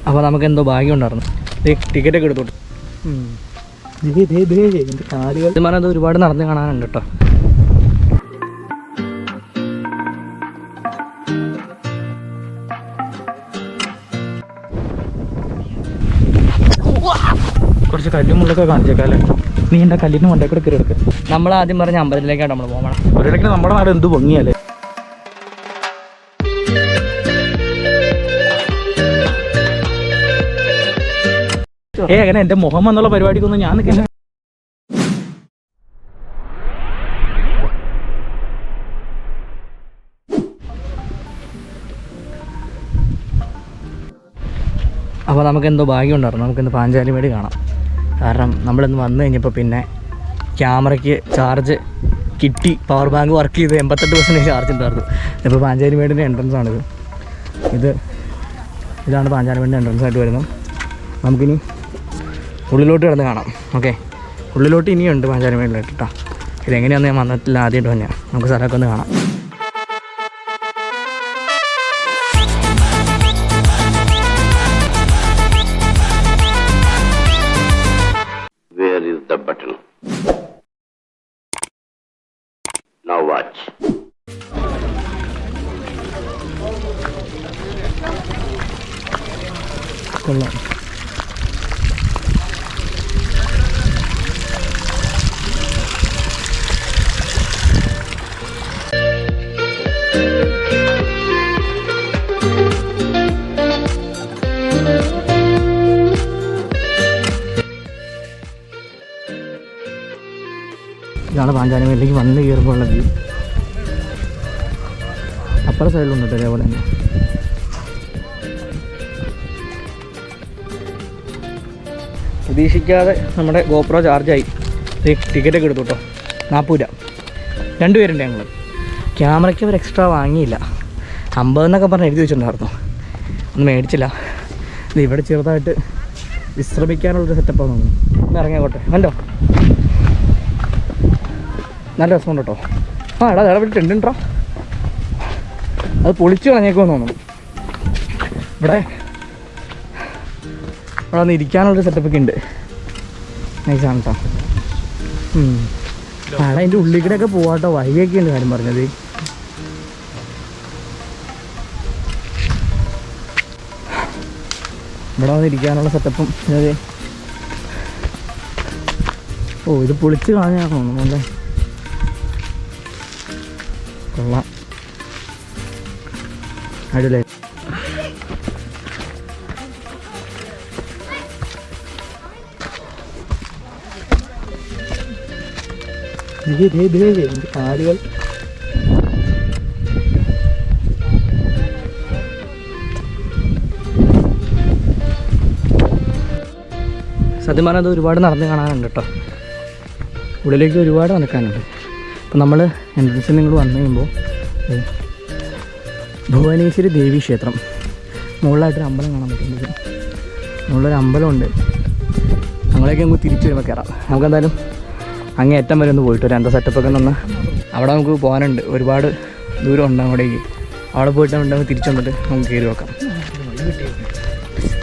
അപ്പോൾ നമുക്ക് എന്തോ ഭാഗ്യം ഉണ്ടായിരുന്നു. ടിക്കറ്റൊക്കെ എടുത്തോട്ട് കാലുകൾ ഇത് പറഞ്ഞത് ഒരുപാട് നടന്ന് കാണാനുണ്ട് കേട്ടോ. കുറച്ച് കല്ലും മുള്ളൊക്കെ കാണിച്ചേക്കാല്ലേ. നീ എൻ്റെ കല്ലിന് മണ്ടേ കൂടെ കയറി എടുക്കുക. നമ്മൾ ആദ്യം പറഞ്ഞ അമ്പലത്തിലേക്കാണ് നമ്മൾ പോകണം. ഒരിടയ്ക്ക് നമ്മുടെ നാട് എന്ത് ഭംഗിയല്ലേ. അങ്ങനെ എൻ്റെ മുഖം എന്നുള്ള പരിപാടിക്കൊന്നും ഞാൻ നിൽക്കില്ല. അപ്പോൾ നമുക്കെന്തോ ഭാഗ്യം ഉണ്ടായിരുന്നു. നമുക്കിന്ന് പാഞ്ചാലിമേട് കാണാം. കാരണം നമ്മളിന്ന് വന്നു കഴിഞ്ഞപ്പോൾ പിന്നെ ക്യാമറയ്ക്ക് ചാർജ് കിട്ടി. പവർ ബാങ്ക് വർക്ക് ചെയ്ത് 88% ചാർജ് ഉണ്ടായിരുന്നു. ഇപ്പോൾ പാഞ്ചാലിമേടിൻ്റെ എൻട്രൻസ് ആണിത്. ഇതാണ് പാഞ്ചാലിമേടിൻ്റെ എൻട്രൻസ് ആയിട്ട് വരുന്നത്. നമുക്കിനി ഉള്ളിലോട്ട് കിടന്ന് കാണാം. ഓക്കെ, ഉള്ളിലോട്ട് ഇനിയുണ്ട് പാഞ്ചാലിമേടിലായിട്ട് കേട്ടോ. ഇതെങ്ങനെയാണെന്ന് ഞാൻ വന്നിട്ടില്ല, ആദ്യമായിട്ട് തന്നെയാണ്. നമുക്ക് സ്ഥലമൊക്കെ ഒന്ന് കാണാം. കൊള്ളാം. ഇതാണ് പാഞ്ചാലിമേടിലേക്ക് വന്ന് കയറുമ്പോൾ ഉള്ള വ്യൂ. അപ്പുറ സൈഡിലുണ്ട് അതേപോലെ തന്നെ. പ്രതീക്ഷിക്കാതെ നമ്മുടെ ഗോപ്രോ ചാർജായി. ടിക്കറ്റൊക്കെ എടുത്തു കേട്ടോ. 40 രൂപ. 2 പേരുണ്ട് ഞങ്ങൾ. ക്യാമറയ്ക്ക് അവർ എക്സ്ട്രാ വാങ്ങിയില്ല. 50 എന്നൊക്കെ പറഞ്ഞ് എഴുതി വെച്ചിട്ടുണ്ടായിരുന്നു. ഒന്നും മേടിച്ചില്ല. ഇത് ഇവിടെ ചെറുതായിട്ട് വിശ്രമിക്കാനുള്ളൊരു സെറ്റപ്പാണ് തോന്നുന്നു. ഒന്ന് ഇറങ്ങിയാക്കോട്ടെ. കണ്ടോ, നല്ല രസമുണ്ട് കേട്ടോ. എടാ ഇവിടെ ടെൻഡുണ്ടോ, അത് പൊളിച്ച് കളഞ്ഞേക്കുമെന്ന് തോന്നുന്നു. ഇവിടെ വന്ന് ഇരിക്കാനുള്ളൊരു സെറ്റപ്പൊക്കെ ഉണ്ട്. നൈസാണ് കേട്ടോ. അതിൻ്റെ ഉള്ളിൽ കൂടെയൊക്കെ പോവാട്ടോ. വഴിയൊക്കെ ഉണ്ട് കാര്യം പറഞ്ഞത്. ഇവിടെ വന്ന് ഇരിക്കാനുള്ള സെറ്റപ്പും അതെ. ഇത് പൊളിച്ച് കളഞ്ഞാൽ തോന്നുന്നു അല്ലേ. കൊള്ളാം, അടിപൊളി. കാലുകൾ സത്യം പറഞ്ഞത് ഒരുപാട് നടന്ന് കാണാനുണ്ട് കേട്ടോ. ഉള്ളിലേക്ക് ഒരുപാട് നടക്കാനുണ്ട്. അപ്പം നമ്മൾ എൻട്രൻസിൽ നിങ്ങൾ വന്നു കഴിയുമ്പോൾ ഭുവനേശ്വരി ദേവി ക്ഷേത്രം മുകളിലായിട്ടൊരു അമ്പലം കാണാൻ പറ്റുന്നത്. മുകളിലൊരു അമ്പലമുണ്ട്. ഞങ്ങളേക്ക് നമുക്ക് തിരിച്ചു വരുമ്പോൾ കയറാം. നമുക്കെന്തായാലും അങ്ങേ അറ്റം വരെ ഒന്ന് പോയിട്ട് ഒരു സെറ്റപ്പൊക്കെ നിന്ന് അവിടെ നമുക്ക് പോകാനുണ്ട്. ഒരുപാട് ദൂരം ഉണ്ട് അങ്ങോട്ടേക്ക്. അവിടെ പോയിട്ട് ഉണ്ടെങ്കിൽ തിരിച്ചു വന്നിട്ട് നമുക്ക് കയറി വെക്കാം.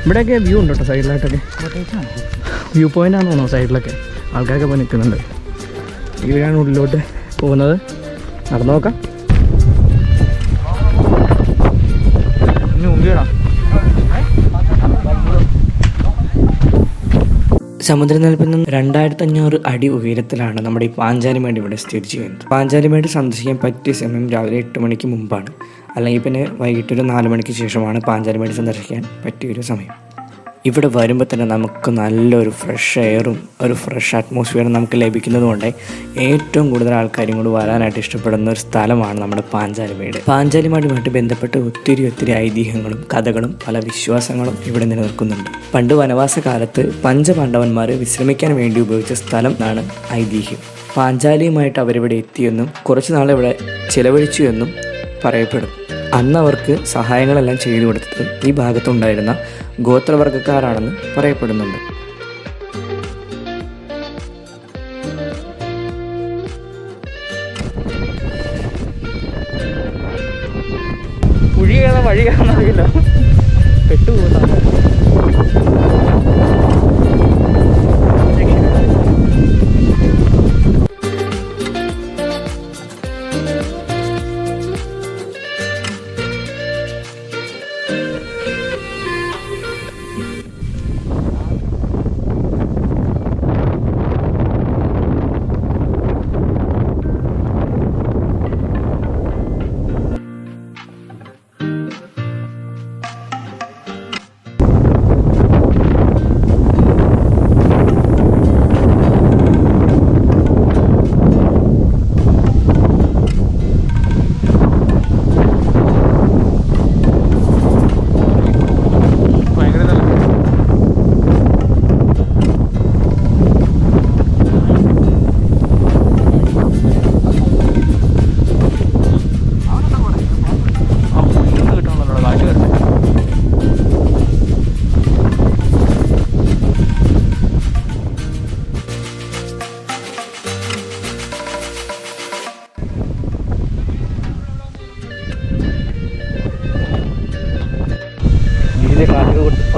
ഇവിടെയൊക്കെ വ്യൂ ഉണ്ട് കേട്ടോ. സൈഡിലായിട്ടൊക്കെ വ്യൂ പോയിൻ്റാണെന്ന് തോന്നുന്നു. സൈഡിലൊക്കെ ആൾക്കാരൊക്കെ പോയി നിൽക്കുന്നുണ്ട്. ഇവിടെയാണ് ഉള്ളിലോട്ട് പോകുന്നത്. നടന്നു നോക്കാം. സമുദ്രനിരപ്പിൽ നിന്നും 2500 അടി ഉയരത്തിലാണ് നമ്മുടെ ഈ പാഞ്ചാലിമേട് ഇവിടെ സ്ഥിതി ചെയ്യുന്നത്. പാഞ്ചാലിമേട് സന്ദർശിക്കാൻ പറ്റിയ സമയം രാവിലെ 8 മണിക്ക് മുമ്പാണ്. അല്ലെങ്കിൽ പിന്നെ വൈകിട്ടൊരു 4 മണിക്ക് ശേഷമാണ് പാഞ്ചാലിമേട് സന്ദർശിക്കാൻ പറ്റിയൊരു സമയം. ഇവിടെ വരുമ്പോൾ തന്നെ നമുക്ക് നല്ലൊരു ഫ്രഷ് എയറും ഒരു ഫ്രഷ് അറ്റ്മോസ്ഫിയറും നമുക്ക് ലഭിക്കുന്നതുകൊണ്ട് ഏറ്റവും കൂടുതൽ ആൾക്കാരും കൂടി വരാനായിട്ട് ഇഷ്ടപ്പെടുന്ന ഒരു സ്ഥലമാണ് നമ്മുടെ പാഞ്ചാലിമേട്. പാഞ്ചാലിമേടുമായിട്ട് ബന്ധപ്പെട്ട് ഒത്തിരി ഐതിഹ്യങ്ങളും കഥകളും പല വിശ്വാസങ്ങളും ഇവിടെ നിലനിൽക്കുന്നുണ്ട്. പണ്ട് വനവാസ കാലത്ത് പഞ്ചപാണ്ഡവന്മാർ വിശ്രമിക്കാൻ വേണ്ടി ഉപയോഗിച്ച സ്ഥലം എന്നാണ് ഐതിഹ്യം. പാഞ്ചാലിയുമായിട്ട് അവരിവിടെ എത്തിയെന്നും കുറച്ച് നാൾ ഇവിടെ ചിലവഴിച്ചു എന്നും പറയപ്പെടുന്നു. അന്ന് അവർക്ക് സഹായങ്ങളെല്ലാം ചെയ്തു കൊടുത്തത് ഈ ഭാഗത്തുണ്ടായിരുന്ന ഗോത്രവർഗ്ഗക്കാരാണെന്ന് പറയപ്പെടുന്നുണ്ട്. വഴി കാണാറില്ല, പെട്ടുപോകുന്ന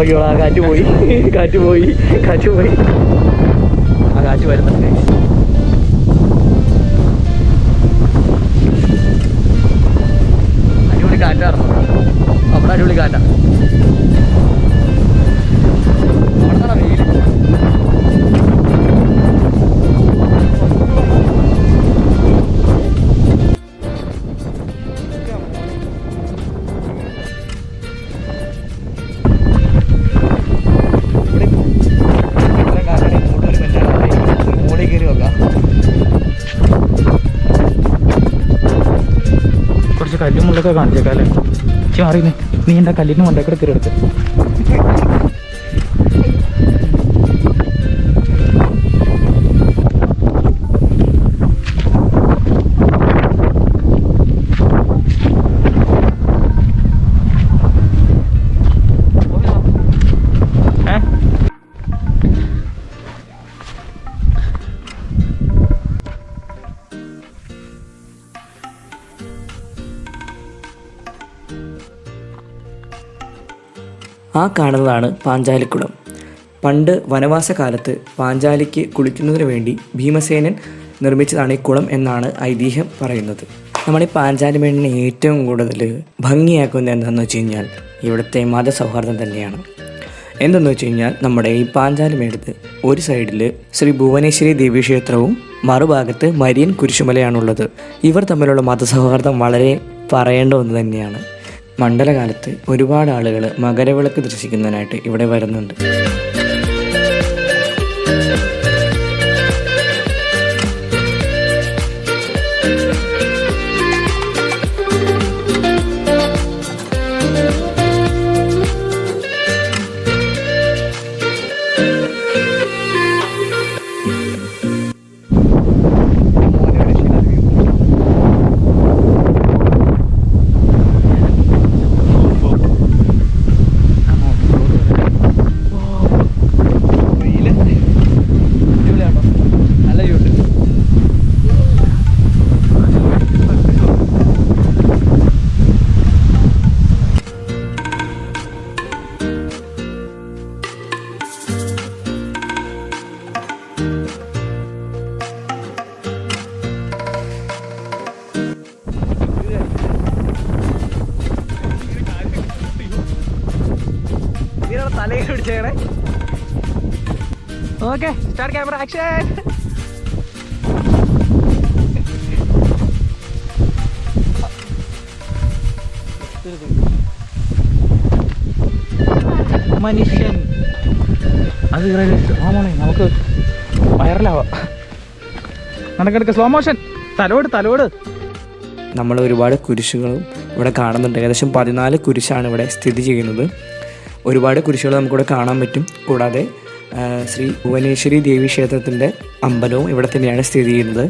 അയ്യോ ആ കാറ്റ് പോയി ആ കാറ്റ് വരുന്നുണ്ട്. അടിപൊളി കാറ്റായിരുന്നു അവിടെ, അടിപൊളി കാറ്റാ. അവിടെ വെയിൽ. കുറച്ച് കല്ലും മുള്ളൊക്കെ കാണിച്ചേക്കാം അല്ലേ? മാറിയുന്നേ, നീ എന്താ കല്ലിന് മണ്ടേക്കൂടെ കയറി എടുത്ത്. ആ കാണുന്നതാണ് പാഞ്ചാലിക്കുളം. പണ്ട് വനവാസകാലത്ത് പാഞ്ചാലിക്ക് കുളിക്കുന്നതിന് വേണ്ടി ഭീമസേനൻ നിർമ്മിച്ചതാണ് ഈ കുളം എന്നാണ് ഐതിഹ്യം പറയുന്നത്. നമ്മുടെ ഈ പാഞ്ചാലിമേടിനെ ഏറ്റവും കൂടുതൽ ഭംഗിയാക്കുന്നത് എന്താണെന്ന് വെച്ച് കഴിഞ്ഞാൽ ഇവിടുത്തെ മതസൗഹാർദ്ദം തന്നെയാണ്. എന്തെന്ന് വെച്ച് കഴിഞ്ഞാൽ നമ്മുടെ ഈ പാഞ്ചാലിമേടത്ത് ഒരു സൈഡിൽ ശ്രീ ഭുവനേശ്വരി ദേവീക്ഷേത്രവും മറുഭാഗത്ത് മരിയൻ കുരിശുമലയാണുള്ളത്. ഇവർ തമ്മിലുള്ള മതസൗഹാർദ്ദം വളരെ പറയേണ്ട ഒന്ന് തന്നെയാണ്. മണ്ഡലകാലത്ത് ഒരുപാട് ആളുകൾ മകരവിളക്ക് ദർശിക്കുന്നതിനായിട്ട് ഇവിടെ വരുന്നുണ്ട്. തലയിൽ പിടിച്ചേക്കണേ. Okay, start camera action. മനുഷ്യൻ അത് മോനെ നമുക്ക് വൈറലാവാം. നടക്കെടുക്ക സ്ലോ മോഷൻ. തലോട് നമ്മൾ ഒരുപാട് കുരിശുകളും ഇവിടെ കാണുന്നുണ്ട്. ഏകദേശം 14 കുരിശാണ് ഇവിടെ സ്ഥിതി ചെയ്യുന്നത്. ഒരുപാട് കുരിശുകൾ നമുക്കിവിടെ കാണാൻ പറ്റും. കൂടാതെ ശ്രീ ഭുവനേശ്വരി ദേവി ക്ഷേത്രത്തിൻ്റെ അമ്പലവും ഇവിടെ തന്നെയാണ് സ്ഥിതി ചെയ്യുന്നത്.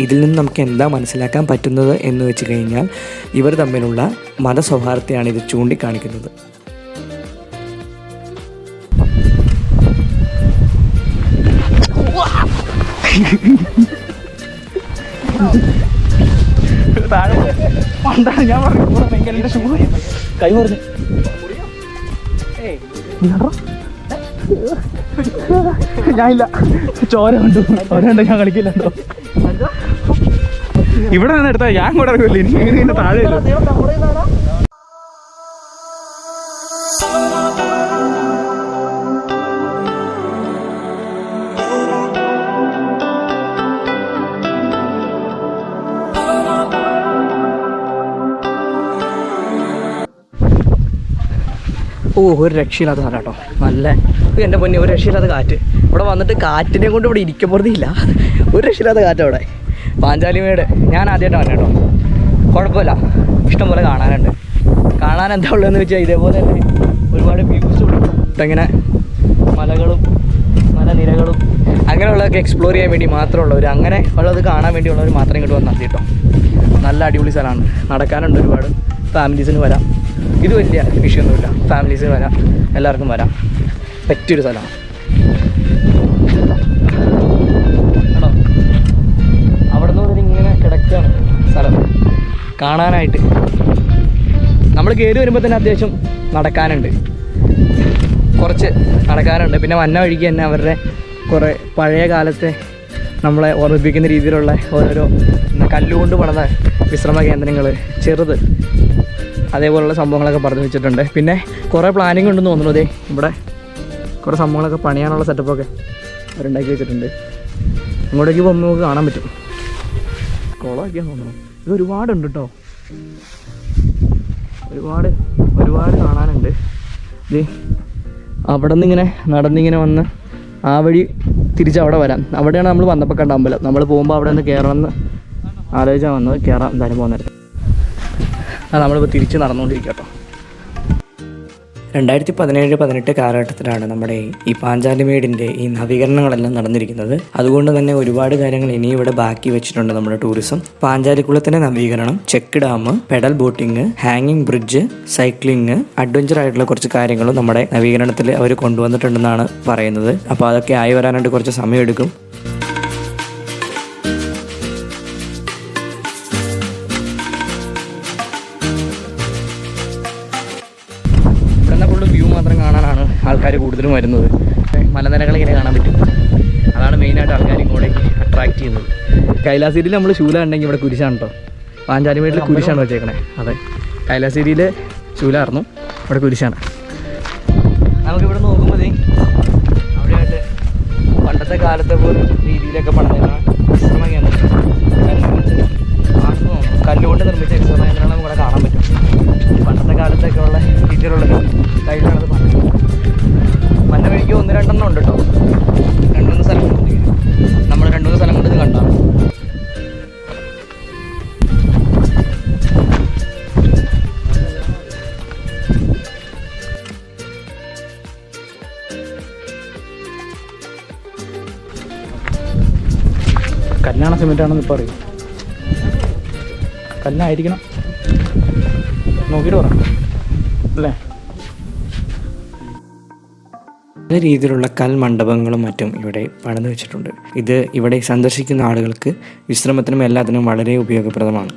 ഇതിൽ നിന്ന് നമുക്ക് എന്താ മനസ്സിലാക്കാൻ പറ്റുന്നത് എന്ന് വെച്ച് കഴിഞ്ഞാൽ ഇവർ തമ്മിലുള്ള മതസൗഹാർദ്ദത്തെയാണ് ഇത് ചൂണ്ടിക്കാണിക്കുന്നത്. ഞാൻ പറഞ്ഞു കൈ പറഞ്ഞു ഞാനില്ല, ചോര കണ്ടു, ഞാൻ കളിക്കില്ല കേട്ടോ. ഇവിടെ നിന്ന് എടുത്താൽ ഞാൻ കൂടെ ഇറങ്ങില്ല, എനിക്ക് താഴെ ഒരു രക്ഷയില്ലാത്ത സ്ഥലം കേട്ടോ. നല്ല എൻ്റെ പൊന്നെ, ഒരു രക്ഷയില്ലാത്ത കാറ്റ്. ഇവിടെ വന്നിട്ട് കാറ്റിനെ കൊണ്ട് ഇവിടെ ഇരിക്കപ്പുറത്തില്ല, ഒരു രക്ഷയില്ലാത്ത കാറ്റ് അവിടെ. പാഞ്ചാലിമേട് ഞാൻ ആദ്യമായിട്ട് വന്നെ കേട്ടോ. കുഴപ്പമില്ല, ഇഷ്ടംപോലെ കാണാനുണ്ട്. കാണാൻ എന്താ ഉള്ളതെന്ന് വെച്ചാൽ ഇതേപോലെ തന്നെ ഒരുപാട് വ്യൂസും ഇങ്ങനെ മലകളും മലനിരകളും അങ്ങനെയുള്ളതൊക്കെ എക്സ്പ്ലോർ ചെയ്യാൻ വേണ്ടി മാത്രമുള്ളവർ, അങ്ങനെ ഉള്ളത് കാണാൻ വേണ്ടിയുള്ളവർ മാത്രം ഇങ്ങോട്ട് വന്നാൽ കേട്ടോ. നല്ല അടിപൊളി സ്ഥലമാണ്, നടക്കാനുണ്ട് ഒരുപാട്. ഫാമിലീസിന് വരാം, ഇത് വലിയ വിഷയമൊന്നുമില്ല, ഫാമിലീസിന് വരാം, എല്ലാവർക്കും വരാം, പറ്റിയൊരു സ്ഥലമാണ് കേട്ടോ. അവിടെ നിന്ന് മുതൽ ഇങ്ങനെ കിടക്കുകയാണ് സ്ഥലം കാണാനായിട്ട്. നമ്മൾ കയറി വരുമ്പോൾ തന്നെ അത്യാവശ്യം നടക്കാനുണ്ട്, കുറച്ച് നടക്കാനുണ്ട്. പിന്നെ വന്ന വഴിക്ക് തന്നെ അവരുടെ കുറേ പഴയ കാലത്തെ നമ്മളെ ഓർമ്മിപ്പിക്കുന്ന രീതിയിലുള്ള ഓരോരോ കല്ലുകൊണ്ട് പണിത വിശ്രമ കേന്ദ്രങ്ങൾ, ചെറുത് അതേപോലുള്ള സംഭവങ്ങളൊക്കെ പറഞ്ഞു വെച്ചിട്ടുണ്ട്. പിന്നെ കുറേ പ്ലാനിങ് ഉണ്ടെന്ന് തോന്നുന്നു. അതെ, ഇവിടെ കുറേ സംഭവങ്ങളൊക്കെ പണിയാനുള്ള സെറ്റപ്പൊക്കെ അവരുണ്ടാക്കി വെച്ചിട്ടുണ്ട്. അങ്ങോട്ടേക്ക് പോകുമ്പോൾ നമുക്ക് കാണാൻ പറ്റും. കുളമൊക്കെയാന്ന് തോന്നുന്നു. ഇത് ഒരുപാടുണ്ട് കേട്ടോ, ഒരുപാട് കാണാനുണ്ട്. ഇത് അവിടെ നിന്ന് ഇങ്ങനെ നടന്നിങ്ങനെ വന്ന് ആ വഴി തിരിച്ച് അവിടെ വരാം. അവിടെയാണ് നമ്മൾ വന്നപ്പോൾ കണ്ട അമ്പലം. നമ്മൾ പോകുമ്പോൾ അവിടെ നിന്ന് കയറണമെന്ന് ആലോചിച്ചാൽ വന്നത്. കയറാം എന്തായാലും പോകുന്നേരം. അത് നമ്മളിപ്പോൾ തിരിച്ച് നടന്നുകൊണ്ടിരിക്കുക കേട്ടോ. 2017-18 കാലഘട്ടത്തിലാണ് നമ്മുടെ ഈ പാഞ്ചാലിമേടിൻ്റെ ഈ നവീകരണങ്ങളെല്ലാം നടന്നിരിക്കുന്നത്. അതുകൊണ്ട് തന്നെ ഒരുപാട് കാര്യങ്ങൾ ഇനി ഇവിടെ ബാക്കി വെച്ചിട്ടുണ്ട് നമ്മുടെ ടൂറിസം. പാഞ്ചാലിക്കുളത്തിൻ്റെ നവീകരണം, ചെക്ക് ഡാം, പെഡൽ ബോട്ടിങ്, ഹാങ്ങിങ് ബ്രിഡ്ജ്, സൈക്ലിങ്, അഡ്വഞ്ചർ ആയിട്ടുള്ള കുറച്ച് കാര്യങ്ങളും നമ്മുടെ നവീകരണത്തിൽ അവർ കൊണ്ടുവന്നിട്ടുണ്ടെന്നാണ് പറയുന്നത്. അപ്പോൾ അതൊക്കെ ആയി വരാനായിട്ട് കുറച്ച് സമയമെടുക്കും. വ്യൂ മാത്രം കാണാനാണ് ആൾക്കാർ കൂടുതലും വരുന്നത്. മലനിരകൾ ഇങ്ങനെ കാണാൻ പറ്റും, അതാണ് മെയിനായിട്ട് ആൾക്കാർ ഇങ്ങോട്ടേക്ക് അട്രാക്ട് ചെയ്യുന്നത്. കൈലാസഗിരിയിൽ നമ്മൾ ശൂല ഉണ്ടെങ്കിൽ ഇവിടെ കുരിശാണ് കേട്ടോ. പാഞ്ചാലിമേടിൽ കുരിശാണ് വെച്ചേക്കണേ. അതെ, കൈലാസഗിരിയിൽ ശൂലായിരുന്നു, ഇവിടെ കുരിശാണ്. നമുക്കിവിടെ നോക്കുമ്പോൾ അവിടെയായിട്ട് പണ്ടത്തെ കാലത്തെ പോലെ രീതിയിലൊക്കെ പണിതിരുന്ന വിശ്രമ കേന്ദ്രം, കല്ലുകൊണ്ട് നിർമ്മിച്ച വിശ്രമ കേന്ദ്രങ്ങൾ നമുക്ക് ഇവിടെ കാണാൻ പറ്റും. പണ്ടത്തെ കാലത്തൊക്കെ ഉള്ള രീതിയിലുള്ള സൈഡിലാണത് പറഞ്ഞത്. മഞ്ഞ വഴിക്ക് 1-2 ഉണ്ട് കേട്ടോ. 2-3 സ്ഥലം കൊണ്ട് നമ്മൾ 2-3 സ്ഥലം കൊണ്ട് ഇത് കണ്ടാണ്. കല്യാണ സിമെൻ്റാണെന്ന് ഇപ്പോൾ അറിയും. കല്ലായിരിക്കണം, നോക്കിയിട്ട് പറയാം അല്ലേ. പല രീതിയിലുള്ള കൽമണ്ഡപങ്ങളും മറ്റും ഇവിടെ പണിതു വെച്ചിട്ടുണ്ട്. ഇത് ഇവിടെ സന്ദർശിക്കുന്ന ആളുകൾക്ക് വിശ്രമത്തിനും എല്ലാത്തിനും വളരെ ഉപയോഗപ്രദമാണ്.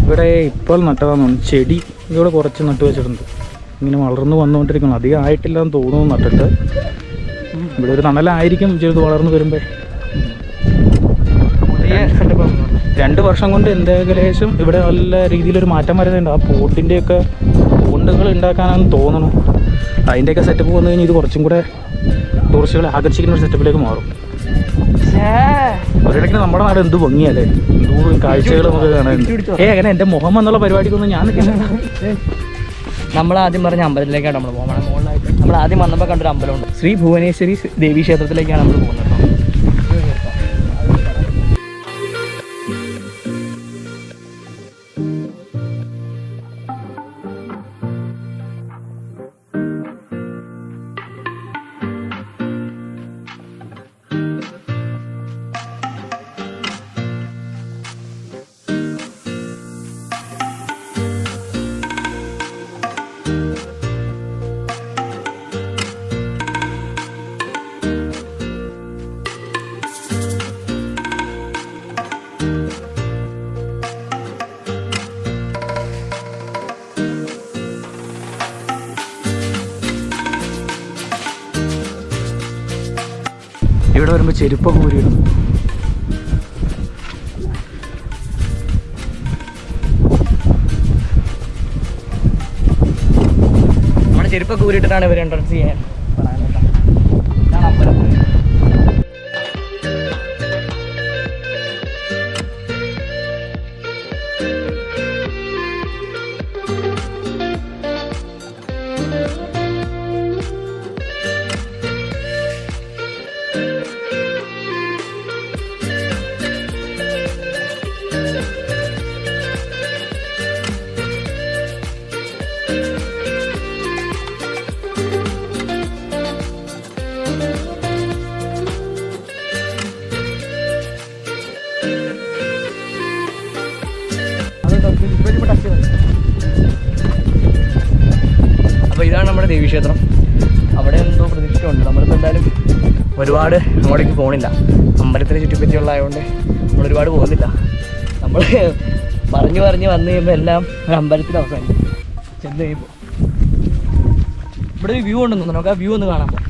ഇവിടെ ഇപ്പോൾ നട്ടതാന്ന് തോന്നുന്നു ചെടി, ഇവിടെ കുറച്ച് നട്ടു വെച്ചിട്ടുണ്ട്. ഇങ്ങനെ വളർന്ന് വന്നുകൊണ്ടിരിക്കണം, അധികം ആയിട്ടില്ലെന്ന് തോന്നുന്നു നട്ടിട്ട്. ഇവിടെ ഒരു തണലായിരിക്കും ചെറുത് വളർന്ന് വരുമ്പോൾ. 2 വർഷം കൊണ്ട് ഏകദേശം ഇവിടെ നല്ല രീതിയിലൊരു മാറ്റം വരുന്നുണ്ട്. ആ പോട്ടിൻ്റെയൊക്കെ കൊണ്ടുകൾ ഉണ്ടാക്കാനാണെന്ന് തോന്നുന്നു. അതിൻ്റെയൊക്കെ സെറ്റപ്പ് വന്നു കഴിഞ്ഞാൽ ഇത് കുറച്ചും കൂടെ ടൂറിസ്റ്റുകളെ ആകർഷിക്കുന്ന ഒരു സെറ്റപ്പിലേക്ക് മാറും. ഒരിടയ്ക്ക് നമ്മുടെ നാട് എന്ത് ഭംഗിയല്ലേ, എന്തോറും കാഴ്ചകൾ നമുക്ക് കാണാനുണ്ട്. അങ്ങനെ എൻ്റെ മുഖം എന്നുള്ള പരിപാടിക്കൊന്നും ഞാൻ നിൽക്കില്ല. നമ്മൾ ആദ്യം പറഞ്ഞ അമ്പലത്തിലേക്കാണ് നമ്മൾ പോകുന്നത്. മുകളിലായിട്ട് നമ്മൾ ആദ്യം വന്നപ്പോൾ കണ്ടൊരു അമ്പലമുണ്ട്, ശ്രീ ഭുവനേശ്വരി ദേവി ക്ഷേത്രത്തിലേക്കാണ് നമ്മൾ പോകുന്നത്. ഇവിടെ വരുമ്പോൾ ചെരുപ്പൊക്കെ ഊരിയിടും. നമ്മുടെ ചെരുപ്പൊക്കെ ഊരിയിട്ടിട്ടാണ് ഇവർ എൻട്രൻസ് ചെയ്യാൻ. ഇതാണ് അമ്പലം. അപ്പോൾ ഇതാണ് നമ്മുടെ ദേവീക്ഷേത്രം. അവിടെ എന്തോ പ്രതിഷ്ഠയുണ്ട്. നമ്മളിപ്പോൾ എന്തായാലും ഒരുപാട് അങ്ങോട്ടേക്ക് പോകണില്ല. അമ്പലത്തിനെ ചുറ്റിപ്പറ്റിയുള്ളതായതുകൊണ്ട് നമ്മൾ ഒരുപാട് പോകുന്നില്ല. നമ്മൾ പറഞ്ഞ് വന്നു കഴിയുമ്പോൾ എല്ലാം ഒരു അമ്പലത്തിൽ അവസാനിക്കും. ചെന്ന് കഴിയുമ്പോൾ ഇവിടെ ഒരു വ്യൂ ഉണ്ടെന്ന് തോന്നുന്നു. നമുക്ക് ആ വ്യൂ ഒന്ന് കാണാൻ പോകാം.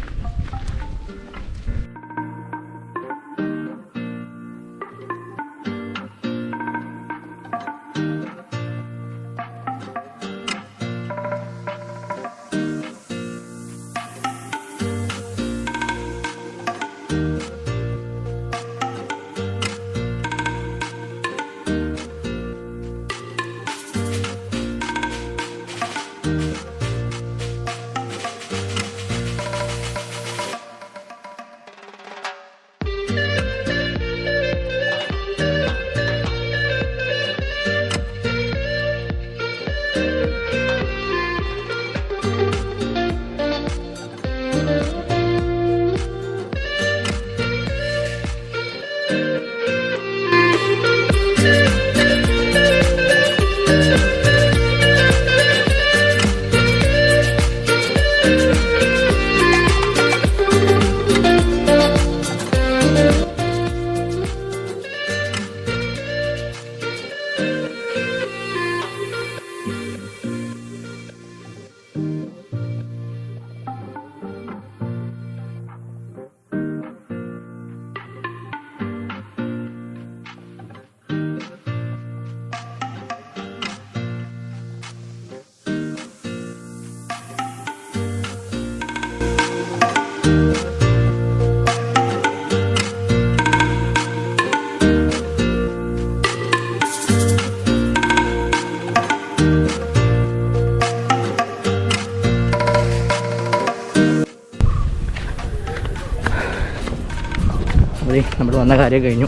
നമ്മൾ വന്ന കാര്യം കഴിഞ്ഞു.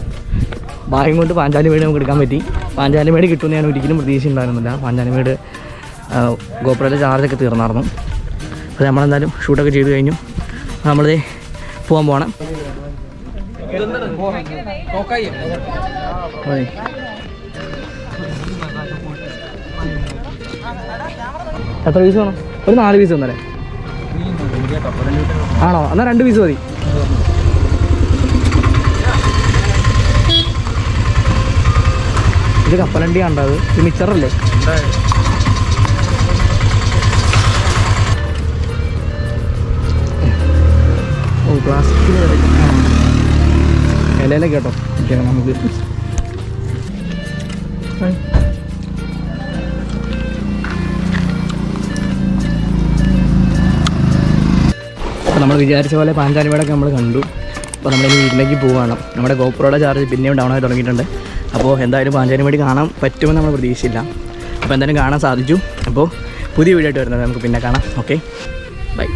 ഭാഗ്യം കൊണ്ട് പാഞ്ചാലിമേട് നമുക്ക് എടുക്കാൻ പറ്റി. പാഞ്ചാലിമേട് കിട്ടുമെന്ന് ഞാൻ ഒരിക്കലും പ്രതീക്ഷ ഉണ്ടായിരുന്നില്ല. പാഞ്ചാലിമേട് ഗോപുരത്തിലെ ചാർജൊക്കെ തീർന്നായിരുന്നു. അപ്പോൾ നമ്മളെന്തായാലും ഷൂട്ടൊക്കെ ചെയ്ത് കഴിഞ്ഞു. നമ്മളിത് പോകാൻ പോകണം. എത്ര പീസ് വേണം? ഒരു 4 പീസ് തന്നല്ലേ? ആണോ? എന്നാൽ 2 പീസ് മതി. ഇത് കപ്പലണ്ടി കണ്ടത്. ഇത് മിച്ചറല്ലേ? ഓ പ്ലാസ്റ്റിക് ഇലയിലൊക്കെ കേട്ടോ. നമുക്ക് അപ്പോൾ നമ്മൾ വിചാരിച്ച പോലെ പാഞ്ചാലിമേടൊക്കെ നമ്മൾ കണ്ടു. അപ്പോൾ നമ്മളിനി വീട്ടിലേക്ക് പോവുകയാണ്. നമ്മുടെ ഗോപ്രോയുടെ ചാർജ് പിന്നെയും ഡൗൺ ആയി തുടങ്ങിയിട്ടുണ്ട്. അപ്പോൾ എന്തായാലും പാഞ്ചാലിമേട് കാണാൻ പറ്റുമെന്ന് നമ്മൾ പ്രതീക്ഷിച്ചില്ല. അപ്പോൾ എന്തായാലും കാണാൻ സാധിച്ചു. അപ്പോൾ പുതിയ വീഡിയോ ആയിട്ട് വരുന്നത് നമുക്ക് പിന്നെ കാണാം. Okay, by.